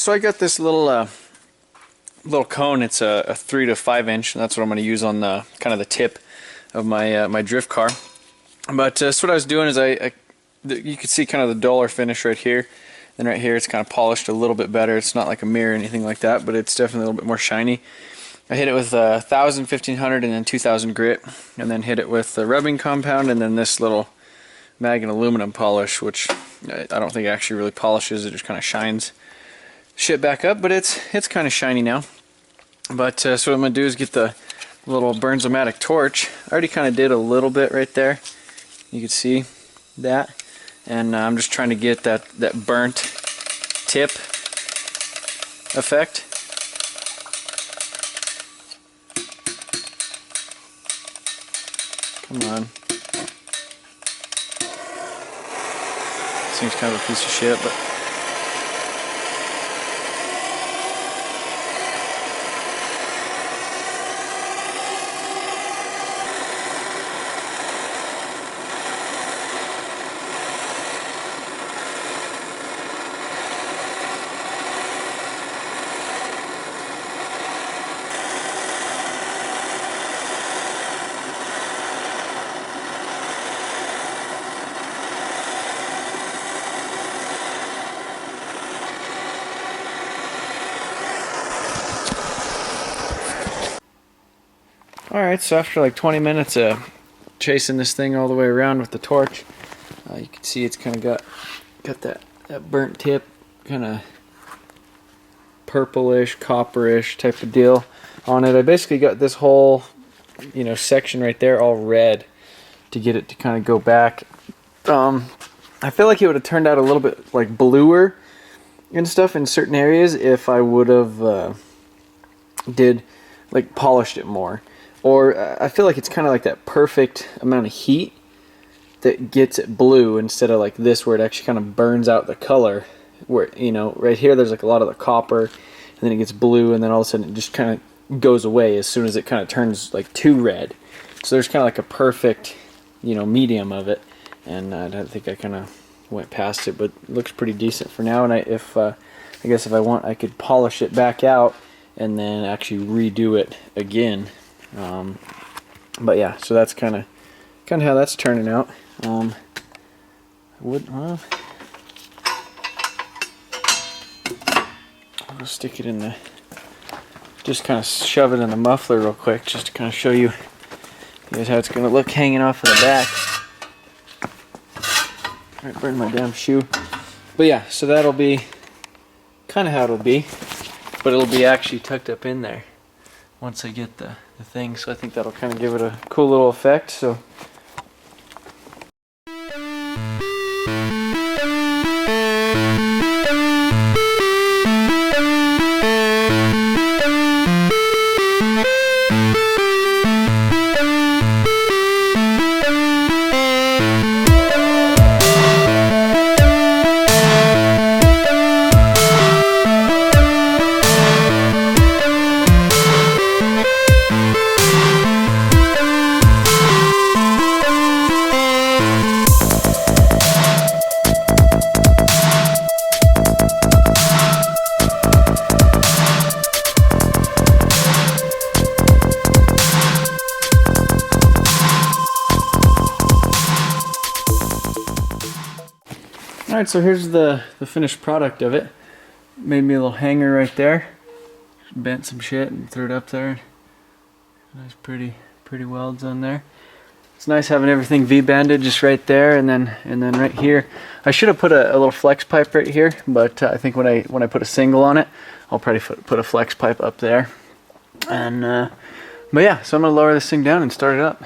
So I got this little cone. It's a 3 to 5 inch, and that's what I'm going to use on the kind of the tip of my my drift car. But so what I was doing is you could see kind of the duller finish right here, and right here it's kind of polished a little bit better. It's not like a mirror or anything like that, but it's definitely a little bit more shiny. I hit it with 1000, 1500, and then 2000 grit, and then hit it with the rubbing compound, and then this little mag and aluminum polish, which I don't think actually really polishes. It just kind of shines shit back up, but it's kind of shiny now. But so what I'm gonna do is get the little Burns-O-Matic torch. I already kind of did a little bit right there. You can see that, and I'm just trying to get that burnt tip effect. Come on. This thing's kind of a piece of shit, but alright, so after like 20 minutes of chasing this thing all the way around with the torch, you can see it's kind of got that burnt tip, kind of purplish, copperish type of deal on it. I basically got this whole, section right there all red to get it to kind of go back. I feel like it would have turned out a little bit like bluer and stuff in certain areas if I would have polished it more. Or I feel like it's kind of like that perfect amount of heat that gets it blue instead of like this where it actually kind of burns out the color. Where, right here there's like a lot of the copper, and then it gets blue, and then all of a sudden it just kind of goes away as soon as it kind of turns like too red. So there's kind of like a perfect, medium of it, and I think I kind of went past it, but it looks pretty decent for now. And I guess if I want, I could polish it back out and then actually redo it again. But yeah, so that's kind of how that's turning out. I'll stick it in the, just kind of shove it in the muffler real quick, just to kind of show you guys how it's going to look hanging off of the back. Alright, burned my damn shoe. But yeah, so that'll be kind of how it'll be, but it'll be actually tucked up in there once I get the thing, so I think that'll kind of give it a cool little effect. So alright, so here's the finished product of it. Made me a little hanger right there. Bent some shit and threw it up there. Nice pretty welds on there. It's nice having everything V-banded just right there, and then right here. I should have put a little flex pipe right here, but I think when I put a single on it, I'll probably put a flex pipe up there. And but yeah, so I'm gonna lower this thing down and start it up.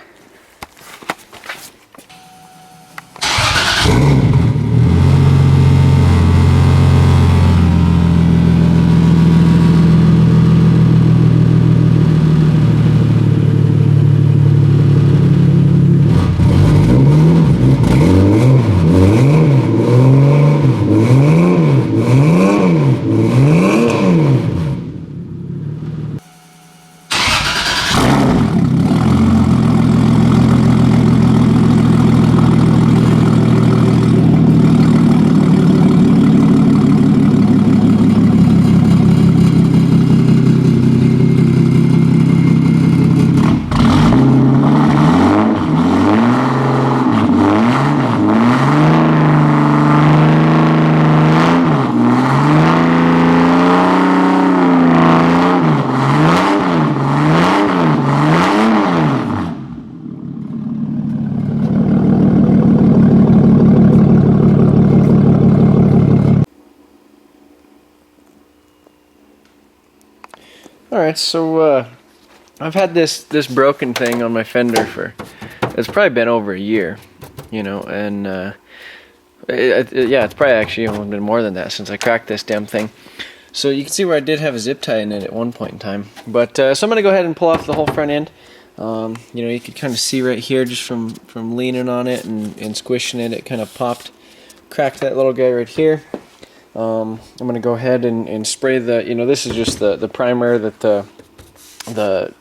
Alright, so I've had this broken thing on my fender for, it's probably been over a year, you know, and yeah, it's probably actually even been more than that since I cracked this damn thing. So you can see where I did have a zip tie in it at one point in time. But so I'm going to go ahead and pull off the whole front end. You know, you can kind of see right here just from leaning on it and squishing it, it kind of popped, cracked that little guy right here. I'm going to go ahead and spray the, you know, this is just the primer that the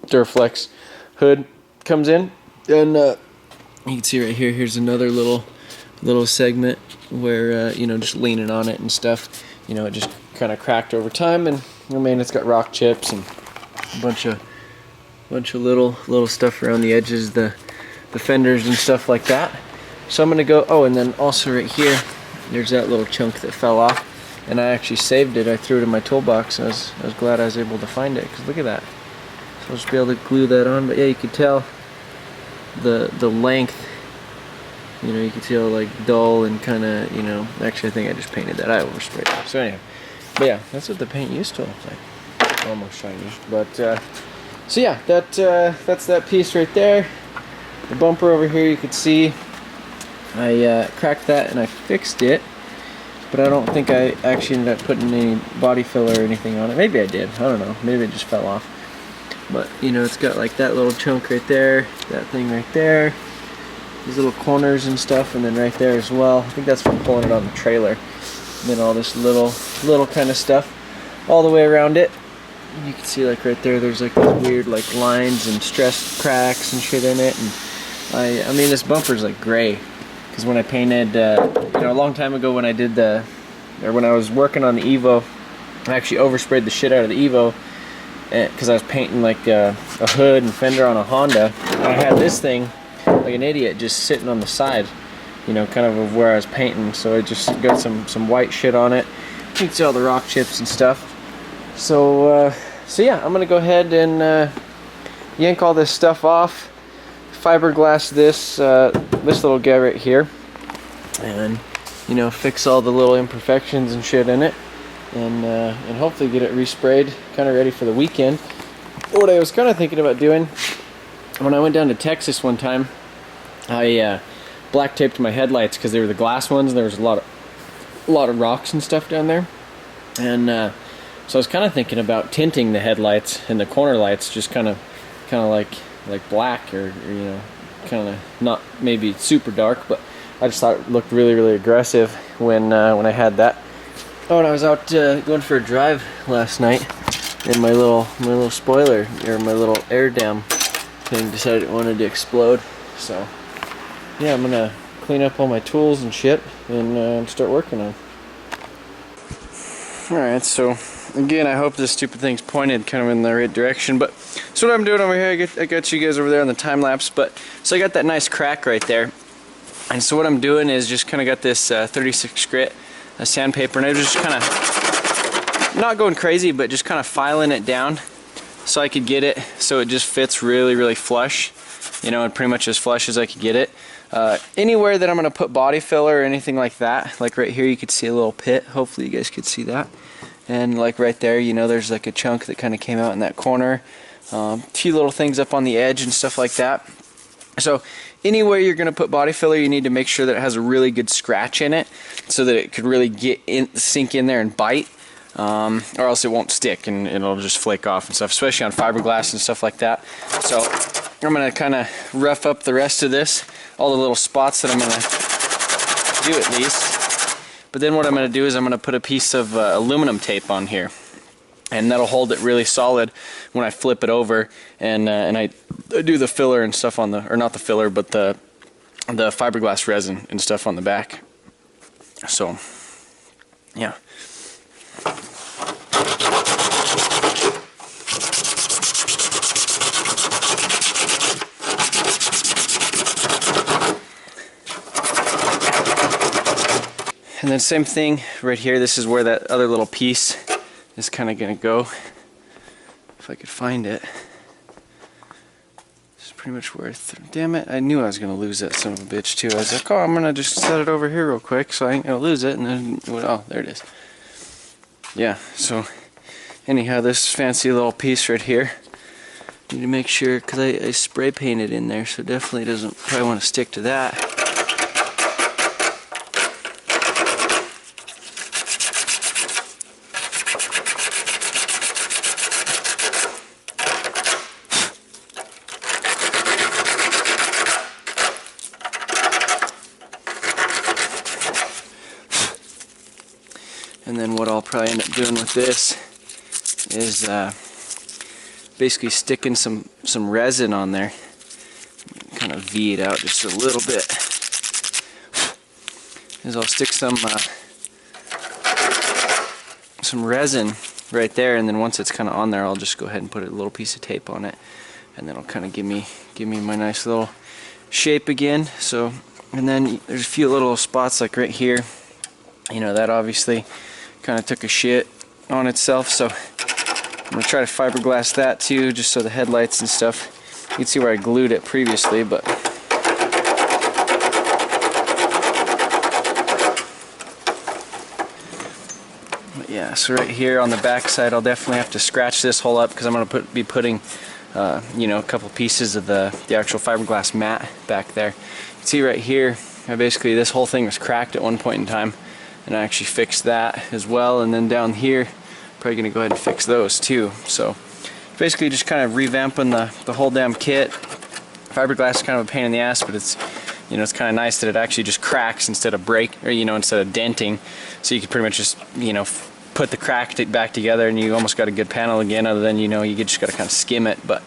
Duraflex hood comes in. And you can see right here, here's another little segment where, you know, just leaning on it and stuff. You know, it just kind of cracked over time, and I mean, it's got rock chips and a bunch of little stuff around the edges, the fenders and stuff like that. So I'm gonna go. Oh, and then also right here, there's that little chunk that fell off, and I actually saved it. I threw it in my toolbox, and I was glad I was able to find it, because look at that. So I'll just be able to glue that on. But yeah, you can tell the length. You know, you can see how like dull and kind of, you know, actually I think I just painted that. I oversprayed it. So anyway, but yeah, that's what the paint used to look like. Almost shiny. But so yeah, that's that piece right there. The bumper over here, you could see I cracked that and I fixed it, but I don't think I actually ended up putting any body filler or anything on it. Maybe I did. I don't know. Maybe it just fell off. But you know, it's got like that little chunk right there, that thing right there. These little corners and stuff, and then right there as well. I think that's from pulling it on the trailer. And then all this little kind of stuff all the way around it. You can see like right there, there's like these weird like lines and stress cracks and shit in it. And I mean, this bumper's like gray, because when I painted, you know, a long time ago when I did when I was working on the Evo, I actually oversprayed the shit out of the Evo, because I was painting like a hood and fender on a Honda. And I had this thing like an idiot just sitting on the side, you know, kind of where I was painting. So I just got some white shit on it. You can see all the rock chips and stuff. So yeah, I'm gonna go ahead and yank all this stuff off, fiberglass this little guy right here, and you know, fix all the little imperfections and shit in it, and hopefully get it resprayed, kind of ready for the weekend. What I was kind of thinking about doing when I went down to Texas one time, I black taped my headlights because they were the glass ones, and there was a lot of rocks and stuff down there. And so I was kind of thinking about tinting the headlights and the corner lights just kind of like black, or you know, kind of not maybe super dark, but I just thought it looked really aggressive when I had that. Oh, and I was out going for a drive last night, and my little spoiler, or my little air dam thing, decided it wanted to explode. So yeah, I'm gonna clean up all my tools and shit and start working on. Alright, so again, I hope this stupid thing's pointed kind of in the right direction, but so what I'm doing over here, I got you guys over there on the time lapse, but so I got that nice crack right there, and so what I'm doing is just kind of got this 36 grit sandpaper, and I was just kind of not going crazy, but just kind of filing it down so I could get it so it just fits really flush, you know, and pretty much as flush as I could get it. Anywhere that I'm going to put body filler or anything like that, like right here you could see a little pit, hopefully you guys could see that, and like right there, you know, there's like a chunk that kind of came out in that corner, a few little things up on the edge and stuff like that. So anywhere you're going to put body filler, you need to make sure that it has a really good scratch in it so that it could really sink in there and bite. Or else it won't stick and it'll just flake off and stuff, especially on fiberglass and stuff like that. So I'm going to kind of rough up the rest of this, all the little spots that I'm going to do at least. But then what I'm going to do is I'm going to put a piece of aluminum tape on here, and that'll hold it really solid when I flip it over and I do the filler and stuff on the, or not the filler, but the fiberglass resin and stuff on the back. So yeah. And then same thing right here, this is where that other little piece is kind of going to go, if I could find it. This is pretty much where damn it, I knew I was going to lose that son of a bitch too. I was like, oh, I'm going to just set it over here real quick so I ain't going to lose it, and then, oh, there it is. Yeah, so anyhow, this fancy little piece right here, need to make sure, because I spray painted in there, so definitely doesn't probably want to stick to that. And then what I'll probably end up doing with this is basically sticking some resin on there. Kind of V it out just a little bit. Is I'll stick some resin right there, and then once it's kind of on there, I'll just go ahead and put a little piece of tape on it, and then it'll kind of give me my nice little shape again. So, and then there's a few little spots like right here. You know, that obviously kind of took a shit on itself, so I'm going to try to fiberglass that too, just so the headlights and stuff, you can see where I glued it previously, but yeah, so right here on the back side, I'll definitely have to scratch this hole up, because I'm going to be putting you know, a couple pieces of the actual fiberglass mat back there. You can see right here, basically this whole thing was cracked at one point in time, and I actually fixed that as well. And then down here, probably gonna go ahead and fix those too. So basically just kind of revamping the whole damn kit. Fiberglass is kind of a pain in the ass, but it's, you know, it's kind of nice that it actually just cracks instead of instead of denting. So you can pretty much just, you know, put the crack back together, and you almost got a good panel again, other than, you know, you just got to kind of skim it. But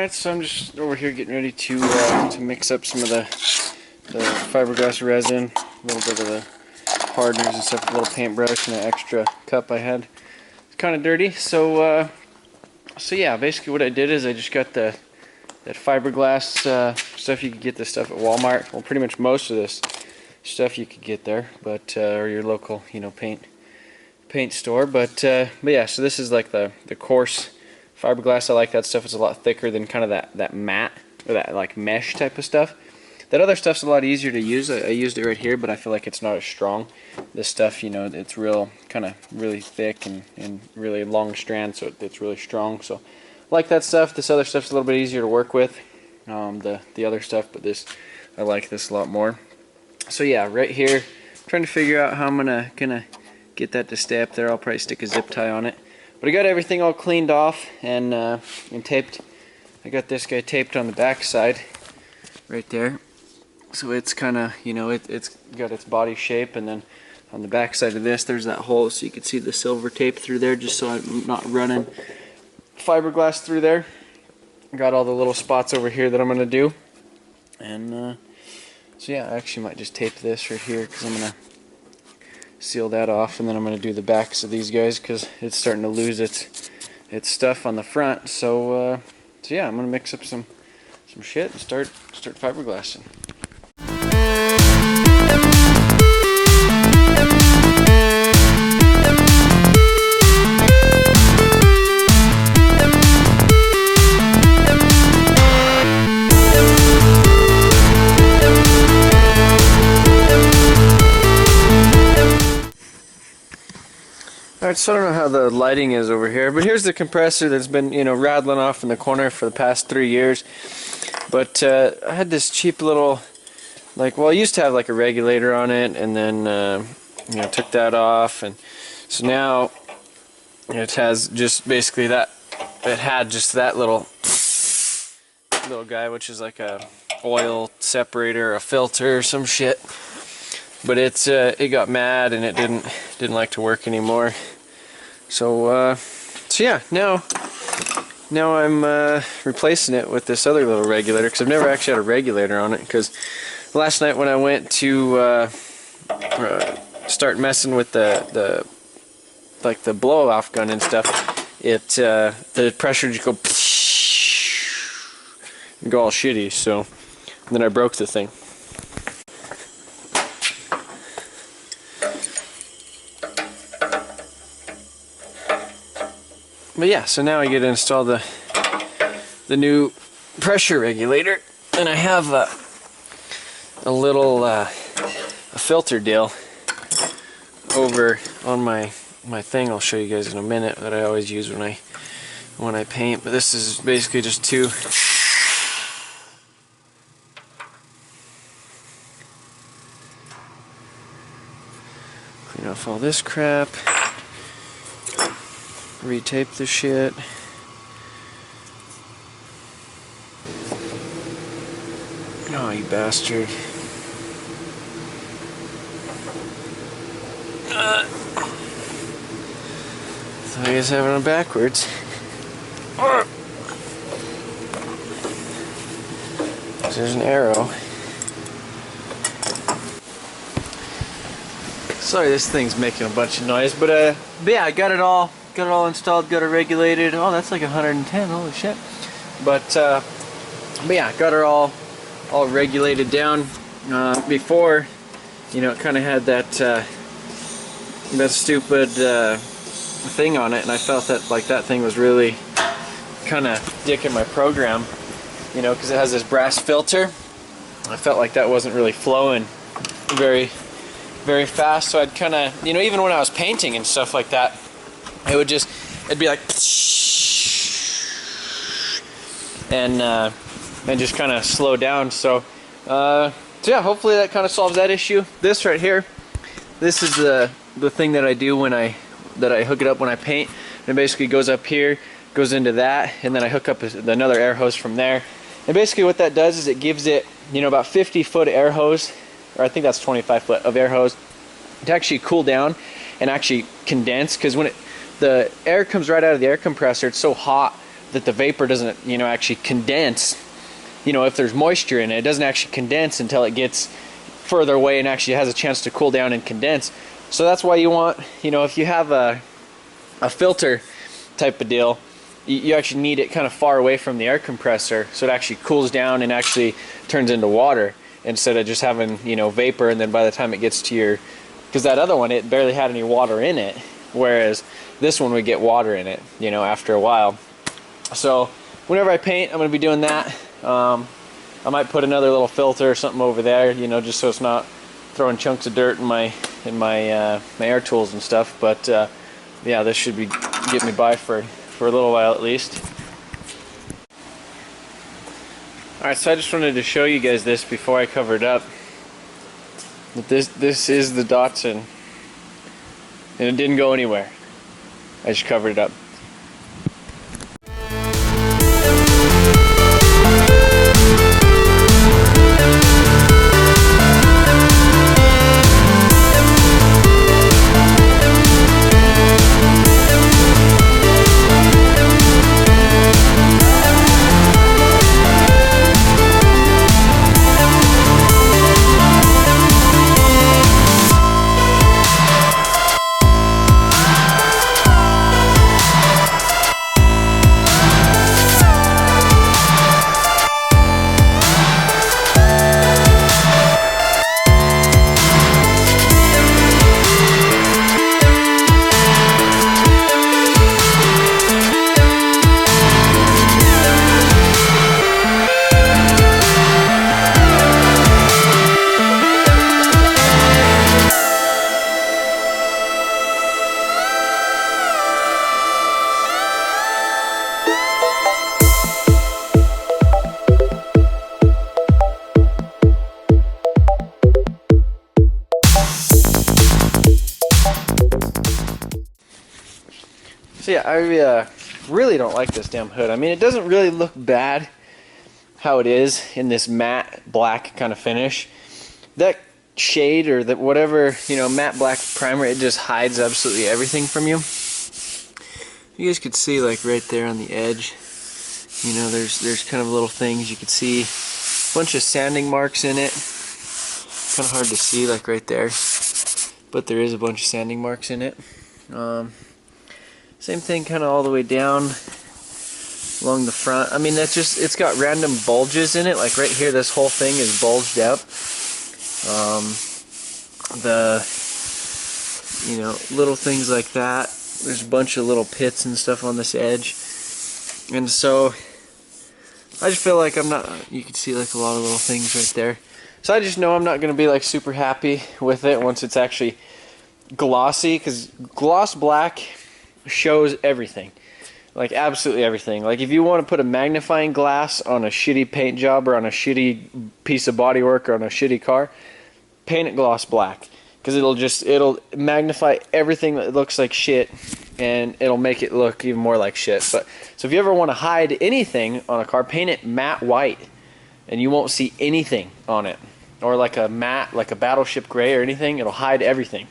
alright, so I'm just over here getting ready to mix up some of the fiberglass resin, a little bit of the hardeners and stuff, a little paintbrush, and an extra cup I had. It's kind of dirty, so yeah, basically what I did is I just got that fiberglass stuff. You could get this stuff at Walmart. Well, pretty much most of this stuff you could get there, but or your local, you know, paint store. But yeah, so this is like the coarse fiberglass. I like that stuff. It's a lot thicker than kind of that matte or that like mesh type of stuff. That other stuff's a lot easier to use. I used it right here, but I feel like it's not as strong. This stuff, you know, it's real kind of really thick and really long strand, so it's really strong. So I like that stuff. This other stuff's a little bit easier to work with, the other stuff, but this, I like this a lot more. So yeah, right here, I'm trying to figure out how I'm gonna get that to stay up there. I'll probably stick a zip tie on it. But I got everything all cleaned off and taped. I got this guy taped on the back side right there. So it's kind of, you know, it's got its body shape, and then on the back side of this, there's that hole, so you can see the silver tape through there, just so I'm not running fiberglass through there. Got all the little spots over here that I'm going to do. And so yeah, I actually might just tape this right here, because I'm going to seal that off, and then I'm going to do the backs of these guys, because it's starting to lose its stuff on the front. So yeah, I'm going to mix up some shit and start fiberglassing. Alright, so I don't know how the lighting is over here, but here's the compressor that's been, you know, rattling off in the corner for the past 3 years. But I had this cheap little, like, well, I used to have like a regulator on it, and then you know, took that off, and so now it has just basically that. It had just that little guy, which is like a oil separator, a filter, or some shit. But it got mad and it didn't like to work anymore. So yeah, now I'm replacing it with this other little regulator, because I've never actually had a regulator on it. Because last night when I went to start messing with the blow off gun and stuff, the pressure just go and go all shitty. So then I broke the thing. But yeah, so now I get to install the new pressure regulator, and I have a little a filter deal over on my thing. I'll show you guys in a minute, that I always use when I paint. But this is basically just two clean off all this crap. Retape the shit. Oh, you bastard. So I guess I have it on backwards. There's an arrow. Sorry, this thing's making a bunch of noise, but yeah, I got it all installed, got it regulated. Oh, that's like 110, holy shit. But yeah, got her all regulated down. Before, you know, it kind of had that stupid thing on it, and I felt that that thing was really kind of dicking my program, you know, because it has this brass filter. I felt like that wasn't really flowing very fast, so I'd kind of, you know, even when I was painting and stuff like that, it'd be like, and just kind of slow down. So yeah, hopefully that kind of solves that issue. This right here, this is the thing that I do when I hook it up when I paint. It basically goes up here, goes into that, and then I hook up another air hose from there. And basically what that does is it gives it, you know, about 50-foot air hose, or I think that's 25 foot of air hose, to actually cool down and actually condense. Because when the air comes right out of the air compressor, it's so hot that the vapor doesn't, you know, actually condense. You know, if there's moisture in it, it doesn't actually condense until it gets further away and actually has a chance to cool down and condense. So that's why you want, you know, if you have a filter type of deal, you actually need it kind of far away from the air compressor, so it actually cools down and actually turns into water, instead of just having, you know, vapor, and then by the time it gets to your, because that other one, it barely had any water in it, whereas this one would get water in it, you know, after a while. So whenever I paint, I'm going to be doing that. I might put another little filter or something over there, you know, just so it's not throwing chunks of dirt in my air tools and stuff. But yeah, this should be get me by for a little while at least. Alright, so I just wanted to show you guys this before I cover it up. But this is the Datsun, and it didn't go anywhere. I just covered it up. So yeah, I really don't like this damn hood. I mean, it doesn't really look bad how it is in this matte black kind of finish. That shade or that whatever, you know, matte black primer, it just hides absolutely everything from you. You guys could see like right there on the edge, you know, there's kind of little things. You could see a bunch of sanding marks in it. Kind of hard to see like right there, but there is a bunch of sanding marks in it. Same thing kind of all the way down along the front. I mean, that's just, it's got random bulges in it. Like right here, this whole thing is bulged up. You know, little things like that. There's a bunch of little pits and stuff on this edge. And so, I just feel like I'm not, you can see like a lot of little things right there. So I just know I'm not going to be like super happy with it once it's actually glossy, because gloss black shows everything. Like absolutely everything. Like if you want to put a magnifying glass on a shitty paint job or on a shitty piece of bodywork or on a shitty car, paint it gloss black, because it'll magnify everything that looks like shit, and it'll make it look even more like shit. But so if you ever want to hide anything on a car, paint it matte white, and you won't see anything on it. Or like a matte, like a battleship gray or anything, it'll hide everything.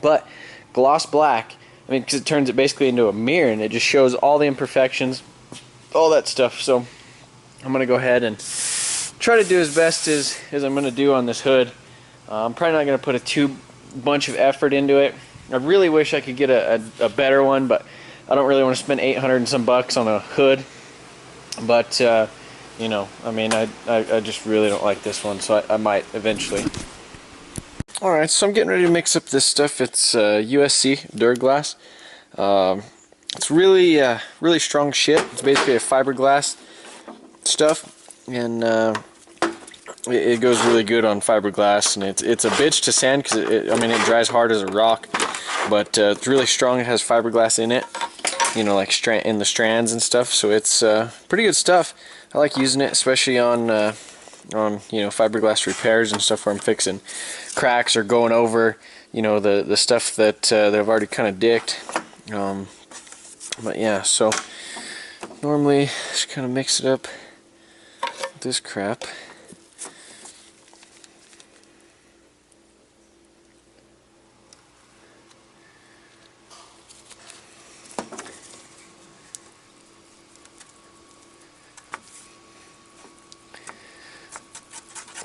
But gloss black, I mean, because it turns it basically into a mirror, and it just shows all the imperfections, all that stuff. So I'm going to go ahead and try to do as best as I'm going to do on this hood. I'm probably not going to put a bunch of effort into it. I really wish I could get a better one, but I don't really want to spend 800 and some bucks on a hood. But, you know, I mean, I just really don't like this one, so I might eventually. Alright, so I'm getting ready to mix up this stuff. It's USC Duraglass. It's really, really strong shit. It's basically a fiberglass stuff, and it goes really good on fiberglass, and it's a bitch to sand because I mean, it dries hard as a rock, but it's really strong. It has fiberglass in it, you know, like in the strands and stuff. So it's pretty good stuff. I like using it, especially on you know, fiberglass repairs and stuff where I'm fixing cracks or going over, you know, the stuff that I've already kind of dicked. But yeah, so normally just kind of mix it up with this crap.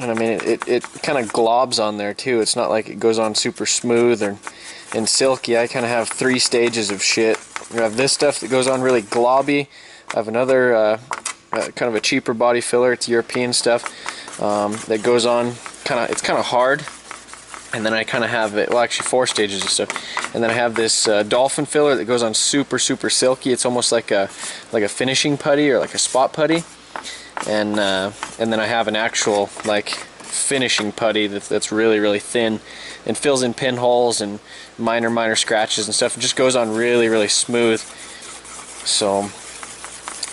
And I mean, it kind of globs on there too. It's not like it goes on super smooth and silky. I kind of have 3 stages of shit. I have this stuff that goes on really globby. I have another kind of a cheaper body filler. It's European stuff that goes on it's kind of hard. And then I kind of have it, well, actually 4 stages of stuff. And then I have this dolphin filler that goes on super silky. It's almost like a finishing putty or like a spot putty. And then I have an actual like finishing putty that's really thin and fills in pinholes and minor scratches and stuff. It just goes on really smooth. So,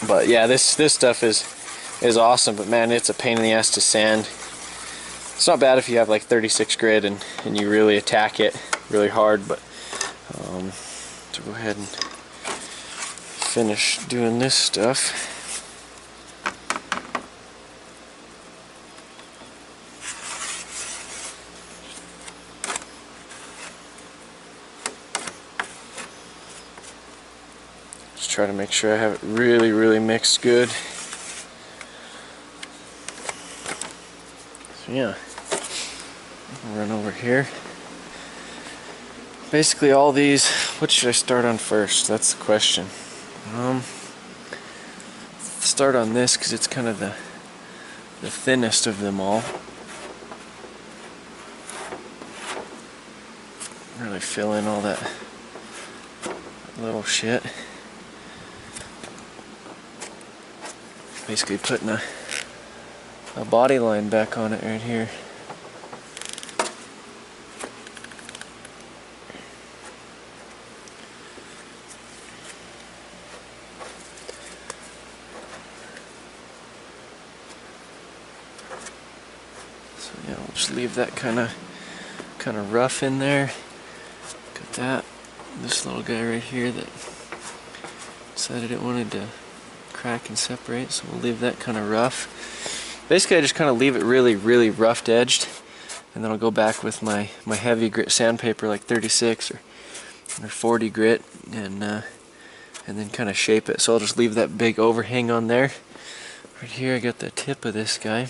but yeah, this stuff is awesome. But man, it's a pain in the ass to sand. It's not bad if you have like 36 grit and you really attack it really hard. But to go ahead and finish doing this stuff. Try to make sure I have it really mixed good. So yeah, I'll run over here. Basically all these, what should I start on first? That's the question. Start on this because it's kind of the thinnest of them all. Really fill in all that little shit. Basically putting a body line back on it right here. So yeah, we'll just leave that kind of rough in there. Got that. This little guy right here that decided it wanted to crack and separate, so we'll leave that kind of rough. Basically I just kind of leave it really rough edged, and then I'll go back with my heavy grit sandpaper like 36 or 40 grit, and then kind of shape it. So I'll just leave that big overhang on there. Right here I got the tip of this guy.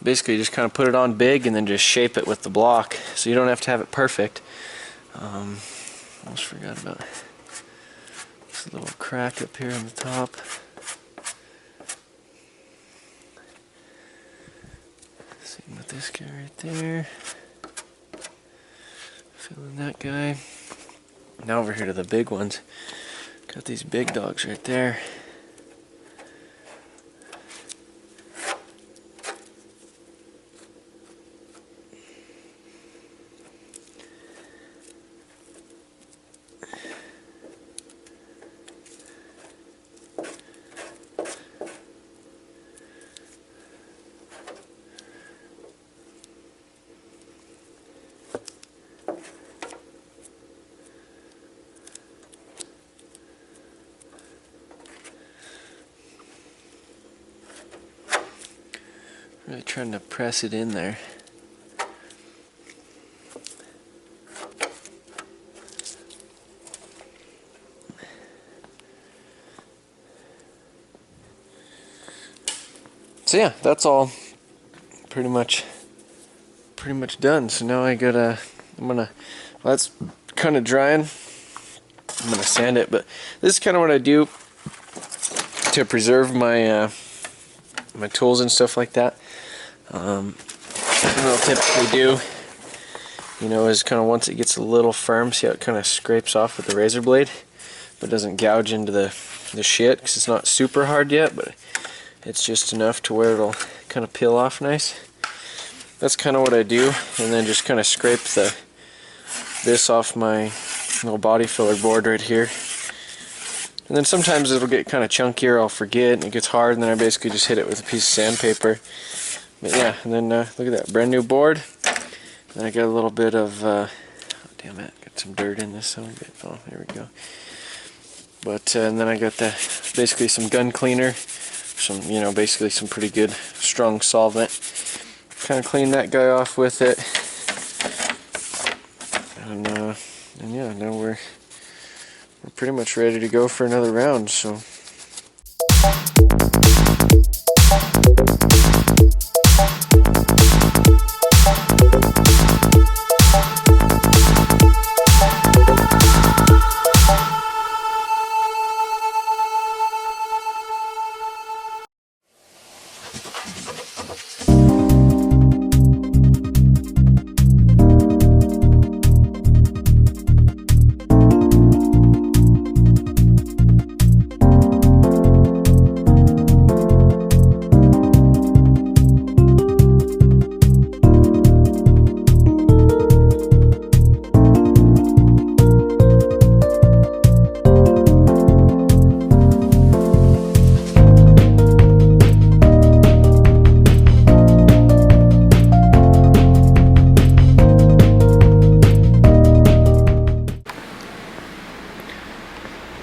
Basically just kind of put it on big and then just shape it with the block, so you don't have to have it perfect. Almost forgot about this little crack up here on the top. Same with this guy right there. Filling that guy. Now over here to the big ones. Got these big dogs right there. Really trying to press it in there. So yeah, that's all pretty much done. So now well, that's kind of drying. I'm gonna sand it, but this is kind of what I do to preserve my my tools and stuff like that. What I'll typically do, is kind of once it gets a little firm, see how it kind of scrapes off with the razor blade, but doesn't gouge into the shit, because it's not super hard yet, but it's just enough to where it'll kind of peel off nice. That's kind of what I do, and then just kind of scrape this off my little body filler board right here. And then sometimes it'll get kind of chunkier, I'll forget, and it gets hard, and then I basically just hit it with a piece of sandpaper. But yeah, and then look at that, brand new board. And I got a little bit of, oh damn it, got some dirt in this son of a bit. Oh, there we go. But, and then I got basically some gun cleaner, basically some pretty good, strong solvent. Kind of clean that guy off with it. And yeah, now we're pretty much ready to go for another round, so.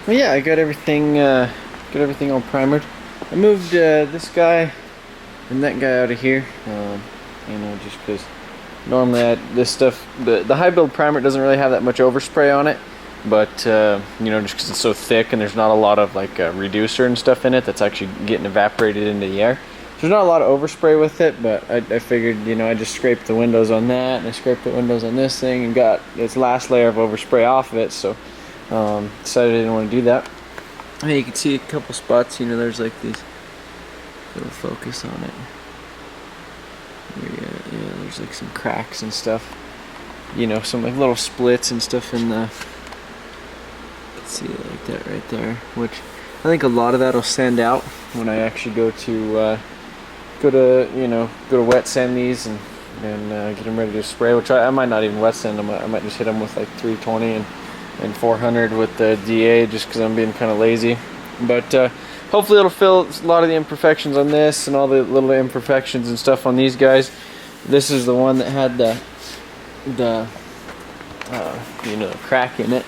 Well, yeah, I got everything all primered. I moved this guy and that guy out of here, just because normally this stuff, the high build primer doesn't really have that much overspray on it, but just because it's so thick and there's not a lot of like reducer and stuff in it that's actually getting evaporated into the air. So there's not a lot of overspray with it, but I figured, I just scraped the windows on that, and I scraped the windows on this thing, and got this last layer of overspray off of it. So decided I didn't want to do that. And you can see a couple spots, there's like these little focus on it. Yeah, there's like some cracks and stuff. Some like little splits and stuff in the. You can see it like that right there, which I think a lot of that will sand out when I actually go to wet sand these and get them ready to spray. Which I might not even wet sand them. I might just hit them with like 320 and 400 with the DA, just because I'm being kind of lazy. But hopefully it'll fill a lot of the imperfections on this and all the little imperfections and stuff on these guys. This is the one that had the you know, crack in it,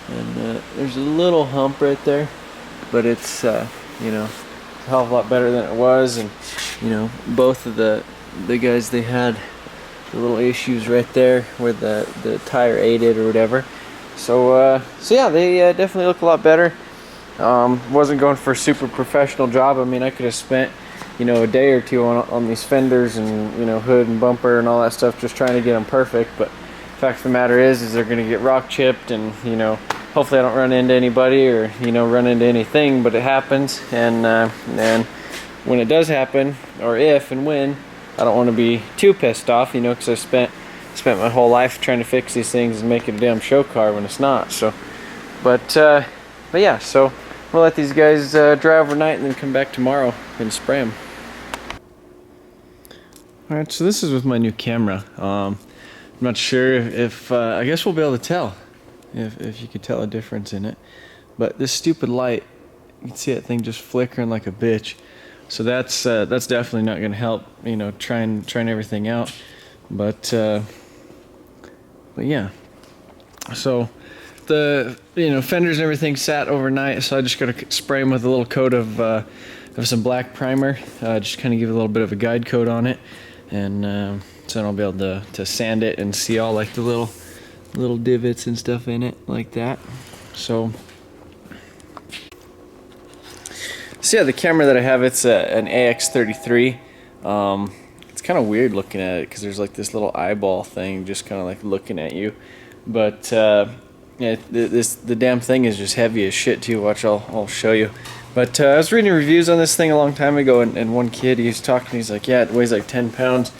and there's a little hump right there, but it's you know, a hell of a lot better than it was. And you know, both of the guys, they had the little issues right there where the tire ate it or whatever. So yeah, they definitely look a lot better. Wasn't going for a super professional job. I mean, I could have spent, you know, a day or two on these fenders and, you know, hood and bumper and all that stuff, just trying to get them perfect. But the fact of the matter is they're going to get rock chipped, and, you know, hopefully I don't run into anybody or, you know, run into anything, but it happens. And when it does happen, or if and when, I don't want to be too pissed off, you know, because I spent my whole life trying to fix these things and make it a damn show car when it's not. So, but yeah, so we'll let these guys dry overnight and then come back tomorrow and spray them. Alright, so this is with my new camera. I'm not sure if I guess we'll be able to tell if you could tell a difference in it. But this stupid light, you can see that thing just flickering like a bitch. So that's definitely not going to help, you know, trying everything out. But yeah. So the, you know, fenders and everything sat overnight, so I just got to spray them with a little coat of some black primer, just kind of give it a little bit of a guide coat on it, and so then I'll be able to sand it and see all like the little divots and stuff in it like that. So yeah, the camera that I have, it's an AX33. It's kind of weird looking at it because there's like this little eyeball thing just kind of like looking at you, but yeah, the damn thing is just heavy as shit too. Watch, I'll show you. But I was reading reviews on this thing a long time ago, and one kid, he was talking, he's like, yeah, it weighs like 10 pounds.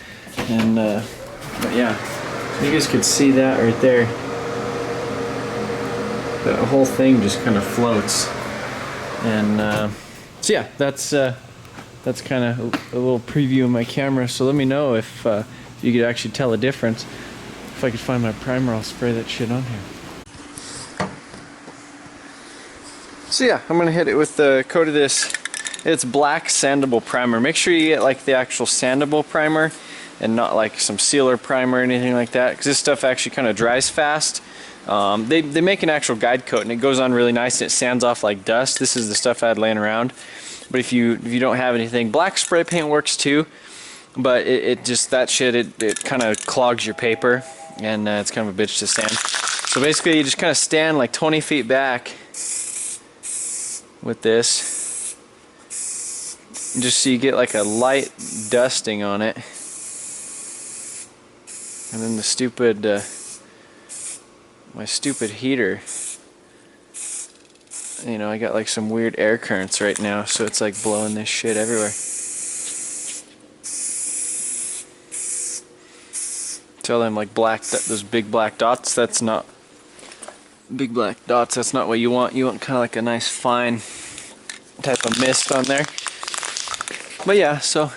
And but yeah, you guys could see that right there. The whole thing just kind of floats. And so yeah, that's kind of a little preview of my camera. So let me know if you could actually tell a difference. If I could find my primer, I'll spray that shit on here. So yeah, I'm gonna hit it with the coat of this. It's black sandable primer. Make sure you get like the actual sandable primer and not like some sealer primer or anything like that, because this stuff actually kind of dries fast. They make an actual guide coat and it goes on really nice and it sands off like dust. This is the stuff I had laying around. But if you don't have anything, black spray paint works too. But it just, that shit, it kind of clogs your paper, and it's kind of a bitch to sand. So basically you just kind of stand like 20 feet back with this, just so you get like a light dusting on it. And then the stupid my stupid heater, you know, I got like some weird air currents right now, so it's like blowing this shit everywhere. Tell them like black, those big black dots, that's not big black dots, that's not what you want. You want kind of like a nice fine type of mist on there. But yeah, so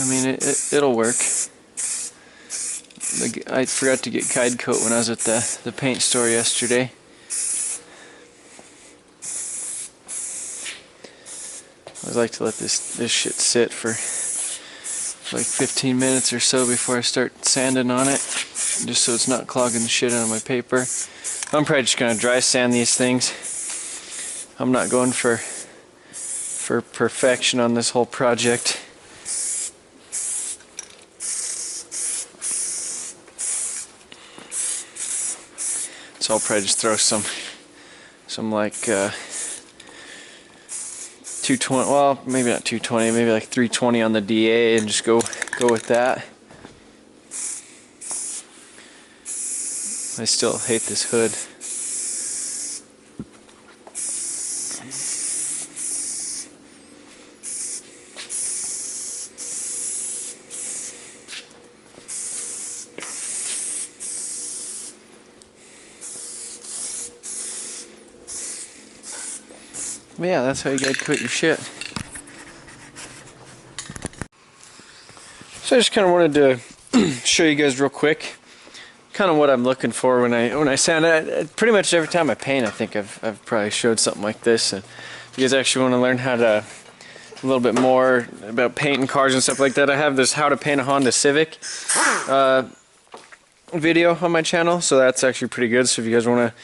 I mean, it'll work. I forgot to get guide coat when I was at the paint store yesterday. I always like to let this shit sit for like 15 minutes or so before I start sanding on it, just so it's not clogging the shit out of my paper. I'm probably just gonna dry sand these things. I'm not going for perfection on this whole project. So I'll probably just throw some like 220, well, maybe not 220, maybe like 320 on the DA, and just go with that. I still hate this hood. But yeah, that's how you gotta coat your shit. So I just kind of wanted to show you guys real quick kind of what I'm looking for when I sand it. Pretty much every time I paint, I think I've probably showed something like this. And if you guys actually want to learn how to a little bit more about painting cars and stuff like that, I have this How to Paint a Honda Civic video on my channel, so that's actually pretty good. So if you guys want to,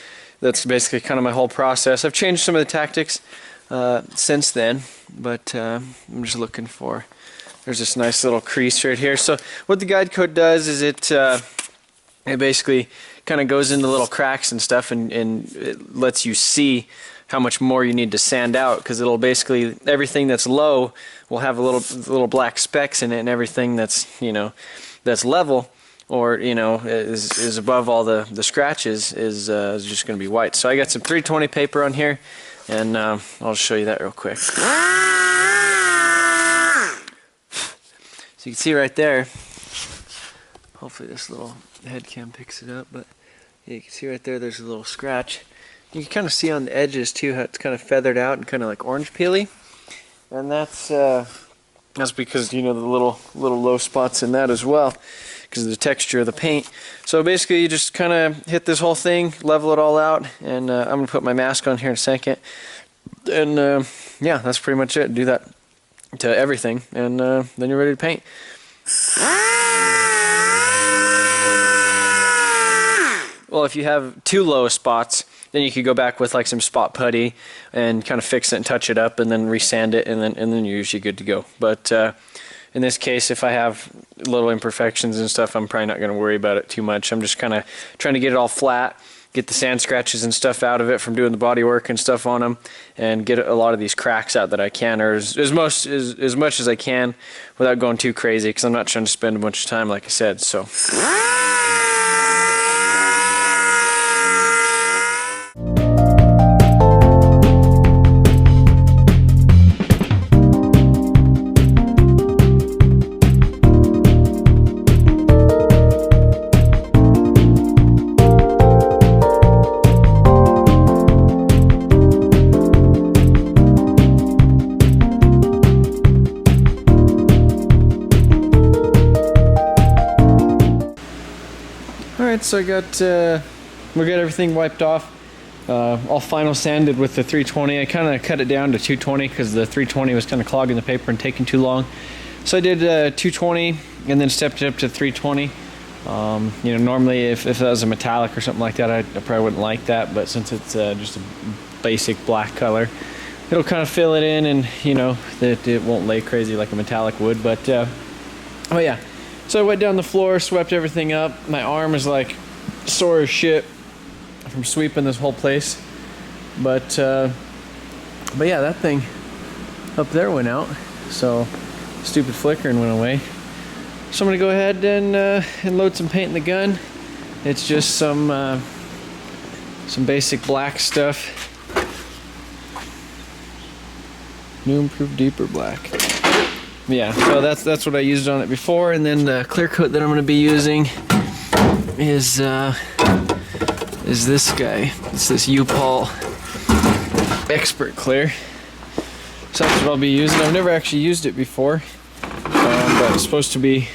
that's basically kind of my whole process. I've changed some of the tactics since then, but I'm just looking for, there's this nice little crease right here. So what the guide coat does is it basically kind of goes into little cracks and stuff, and it lets you see how much more you need to sand out, because it'll basically, everything that's low will have a little black specks in it, and everything that's, you know, that's level, or, you know, is above all the scratches is just going to be white. So I got some 320 paper on here, and I'll show you that real quick. So you can see right there, hopefully this little head cam picks it up, but yeah, you can see right there, there's a little scratch. You can kind of see on the edges too how it's kind of feathered out and kind of like orange peely, and that's because, you know, the little low spots in that as well, because of the texture of the paint. So basically you just kind of hit this whole thing, level it all out, and I'm going to put my mask on here in a second, and yeah, that's pretty much it. Do that to everything, and then you're ready to paint. Well, if you have too low spots, then you could go back with like some spot putty and kind of fix it and touch it up, and then resand it, and then you're usually good to go. But in this case, if I have little imperfections and stuff, I'm probably not going to worry about it too much. I'm just kind of trying to get it all flat, get the sand scratches and stuff out of it from doing the body work and stuff on them, and get a lot of these cracks out that I can, or as much as I can without going too crazy, because I'm not trying to spend a bunch of time, like I said. So. Alright, so we got everything wiped off, all final sanded with the 320. I kind of cut it down to 220 because the 320 was kind of clogging the paper and taking too long. So I did 220 and then stepped it up to 320. You know, normally if that was a metallic or something like that, I probably wouldn't like that, but since it's just a basic black color, it'll kind of fill it in, and you know that it won't lay crazy like a metallic would. But oh yeah. So I went down the floor, swept everything up. My arm is like sore as shit from sweeping this whole place. But yeah, that thing up there went out. So stupid flickering went away. So I'm gonna go ahead and load some paint in the gun. It's just some basic black stuff. New improved deeper black. Yeah, so that's what I used on it before, and then the clear coat that I'm going to be using is this guy. It's this U-Paul Expert Clear. So that's what I'll be using. I've never actually used it before, but it's supposed to be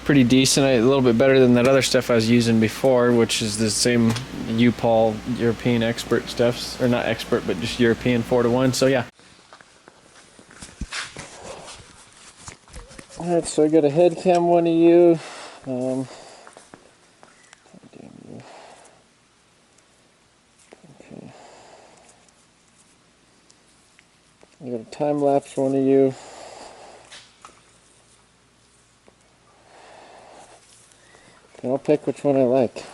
pretty decent. A little bit better than that other stuff I was using before, which is the same U-Paul European Expert stuff, or not Expert, but just European 4-to-1. So yeah. Alright, so I got a head cam one of you. Okay. I got a time lapse one of you. And I'll pick which one I like.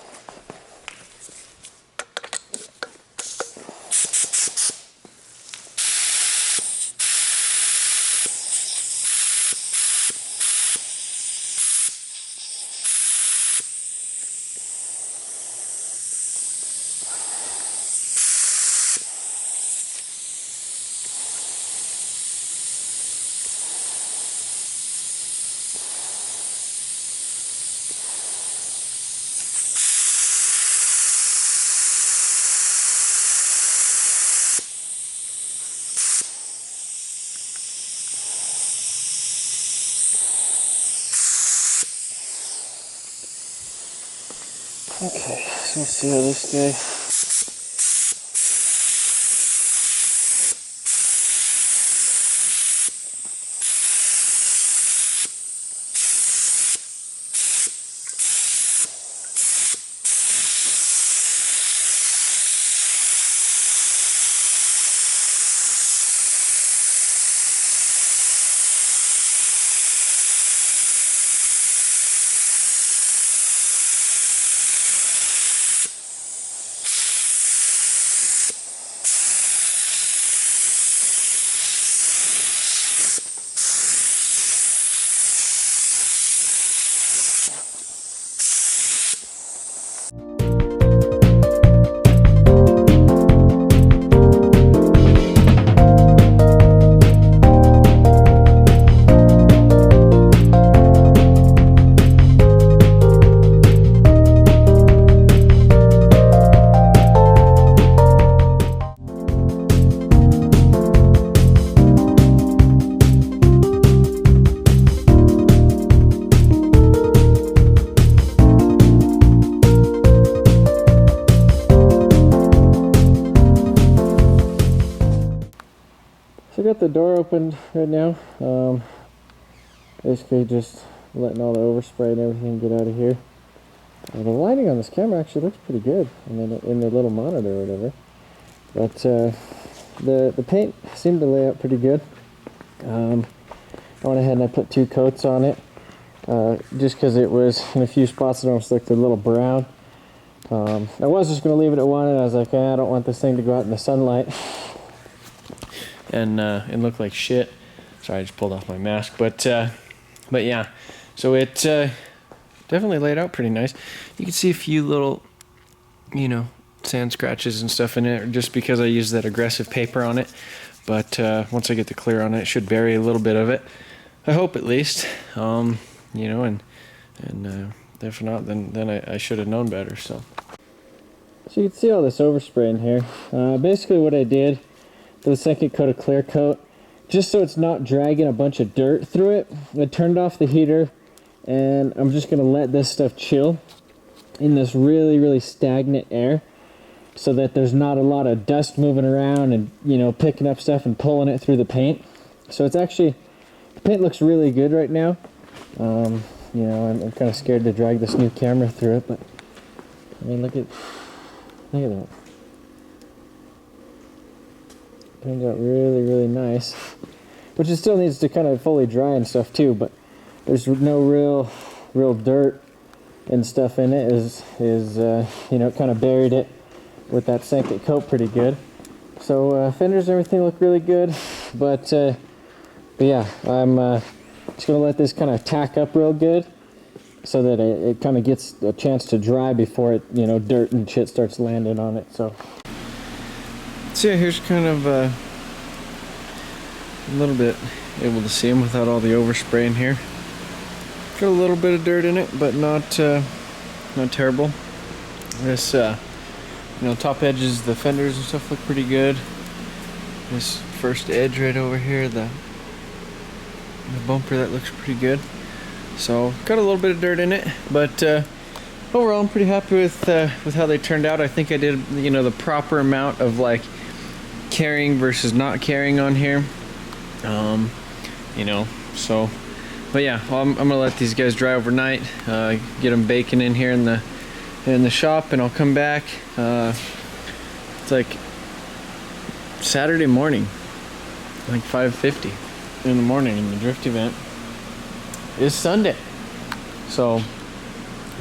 Okay, so let's see how this guy. got the door open right now. Basically just letting all the overspray and everything get out of here. The lighting on this camera actually looks pretty good, in the little monitor or whatever. But the paint seemed to lay out pretty good. I went ahead and I put 2 coats on it, just because it was in a few spots it almost looked a little brown. I was just going to leave it at 1, and I was like, I don't want this thing to go out in the sunlight and look like shit. Sorry, I just pulled off my mask, but yeah, so it definitely laid out pretty nice. You can see a few little, sand scratches and stuff in it, just because I used that aggressive paper on it. But once I get the clear on it, it should bury a little bit of it. I hope, at least. And if not, then I should have known better. So you can see all this overspray in here. Basically, what I did, the second coat of clear coat, just so it's not dragging a bunch of dirt through it, I turned off the heater, and I'm just gonna let this stuff chill in this really, really stagnant air, so that there's not a lot of dust moving around and picking up stuff and pulling it through the paint. So it's actually, the paint looks really good right now. I'm kind of scared to drag this new camera through it, but I mean, look at that. Turns out really, really nice. Which it still needs to kind of fully dry and stuff too, but there's no real dirt and stuff in it. It kind of buried it with that second coat pretty good. So fenders and everything look really good, but yeah, I'm just gonna let this kind of tack up real good, so that it kind of gets a chance to dry before it, dirt and shit starts landing on it. So yeah, here's kind of a little bit able to see them without all the overspray in here. Got a little bit of dirt in it, but not terrible. This top edges, the fenders and stuff look pretty good. This first edge right over here, the bumper, that looks pretty good. So got a little bit of dirt in it, but overall I'm pretty happy with how they turned out. I think I did the proper amount of like carrying versus not carrying on here. So, but yeah, I'm gonna let these guys dry overnight, get them baking in here in the shop, and I'll come back. It's like Saturday morning, like 5:50 in the morning, and the drift event is Sunday. So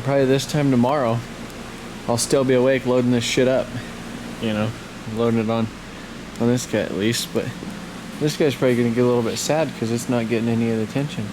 probably this time tomorrow I'll still be awake loading this shit up, loading it on this guy at least. But this guy's probably gonna get a little bit sad because it's not getting any of the attention.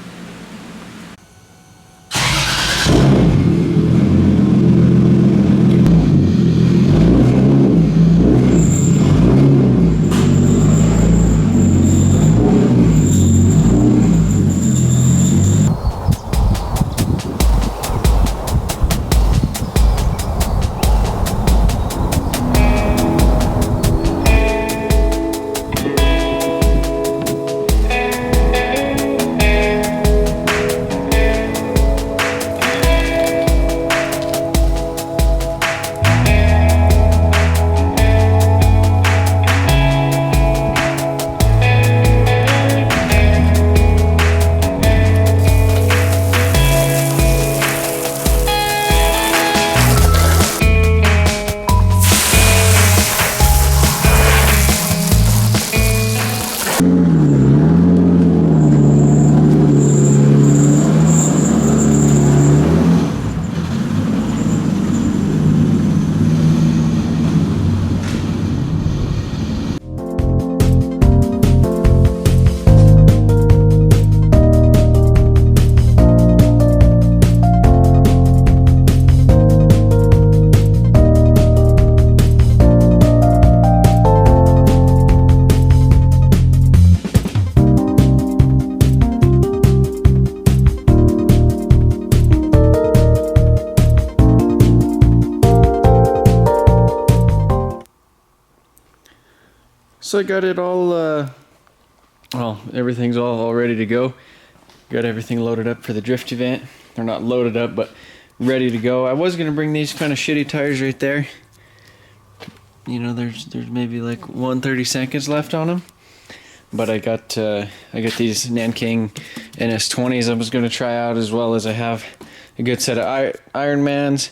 So I got it all, well, everything's all ready to go. Got everything loaded up for the drift event. They're not loaded up, but ready to go. I was gonna bring these kind of shitty tires right there. There's maybe like 130 seconds left on them. but I got these Nanking NS20s I was going to try out, as well as I have a good set of Ironmans.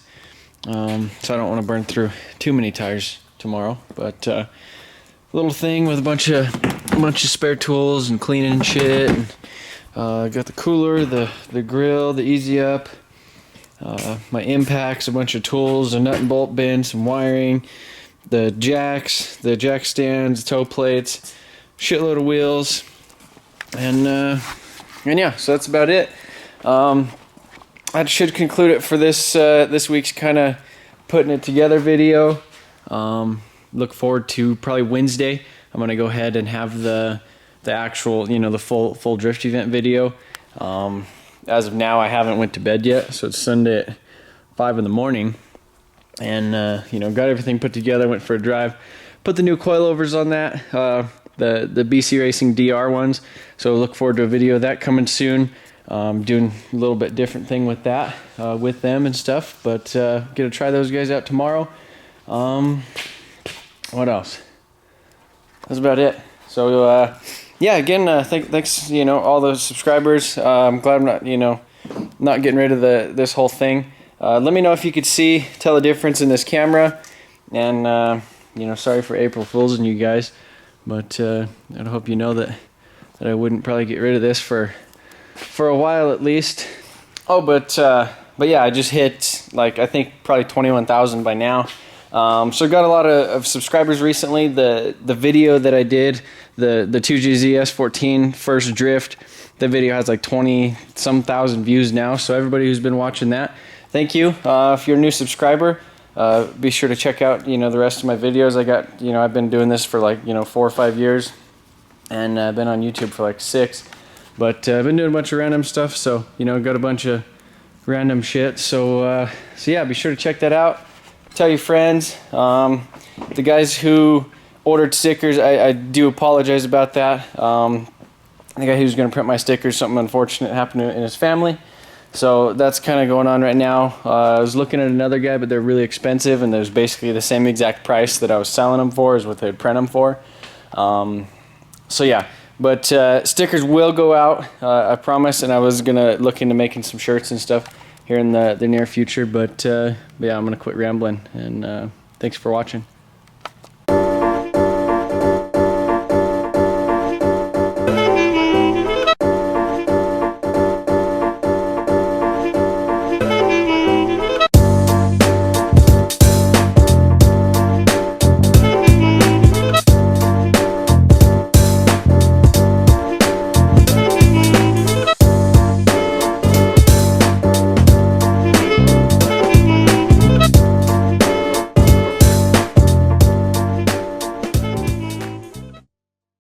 So I don't want to burn through too many tires tomorrow, but little thing with a bunch of spare tools and cleaning and shit. And, got the cooler, the grill, the easy up, my impacts, a bunch of tools, a nut and bolt bin, some wiring, the jacks, the jack stands, toe plates, shitload of wheels, and yeah, so that's about it. That should conclude it for this week's kind of putting it together video. Look forward to probably Wednesday. I'm gonna go ahead and have the actual, the full drift event video. As of now, I haven't went to bed yet, so it's Sunday at 5 in the morning, and got everything put together. Went for a drive, put the new coilovers on that, the BC Racing DR ones. So look forward to a video of that coming soon. Doing a little bit different thing with that, with them and stuff, but gonna try those guys out tomorrow. What else? That's about it. So yeah, again, thanks all those subscribers. I'm glad I'm not getting rid of this whole thing. Let me know if you could tell the difference in this camera, and sorry for April Fools and you guys, but I hope you know that I wouldn't probably get rid of this for a while at least. Oh, but yeah, I just hit I think probably 21,000 by now. So got a lot of subscribers recently. The video that I did, the 2GZS14 first drift, the video has 20-some thousand views now. So everybody who's been watching that, thank you. If you're a new subscriber, be sure to check out the rest of my videos. I got I've been doing this for 4 or 5 years, and I've been on YouTube for 6. But I've been doing a bunch of random stuff, so got a bunch of random shit. So yeah, be sure to check that out. Tell your friends. The guys who ordered stickers, I do apologize about that. The guy who's going to print my stickers, something unfortunate happened in his family. So that's kind of going on right now. I was looking at another guy, but they're really expensive, and there's basically the same exact price that I was selling them for as what they'd print them for. So yeah, but stickers will go out, I promise, and I was going to look into making some shirts and stuff here in the near future, but yeah, I'm gonna quit rambling, and thanks for watching.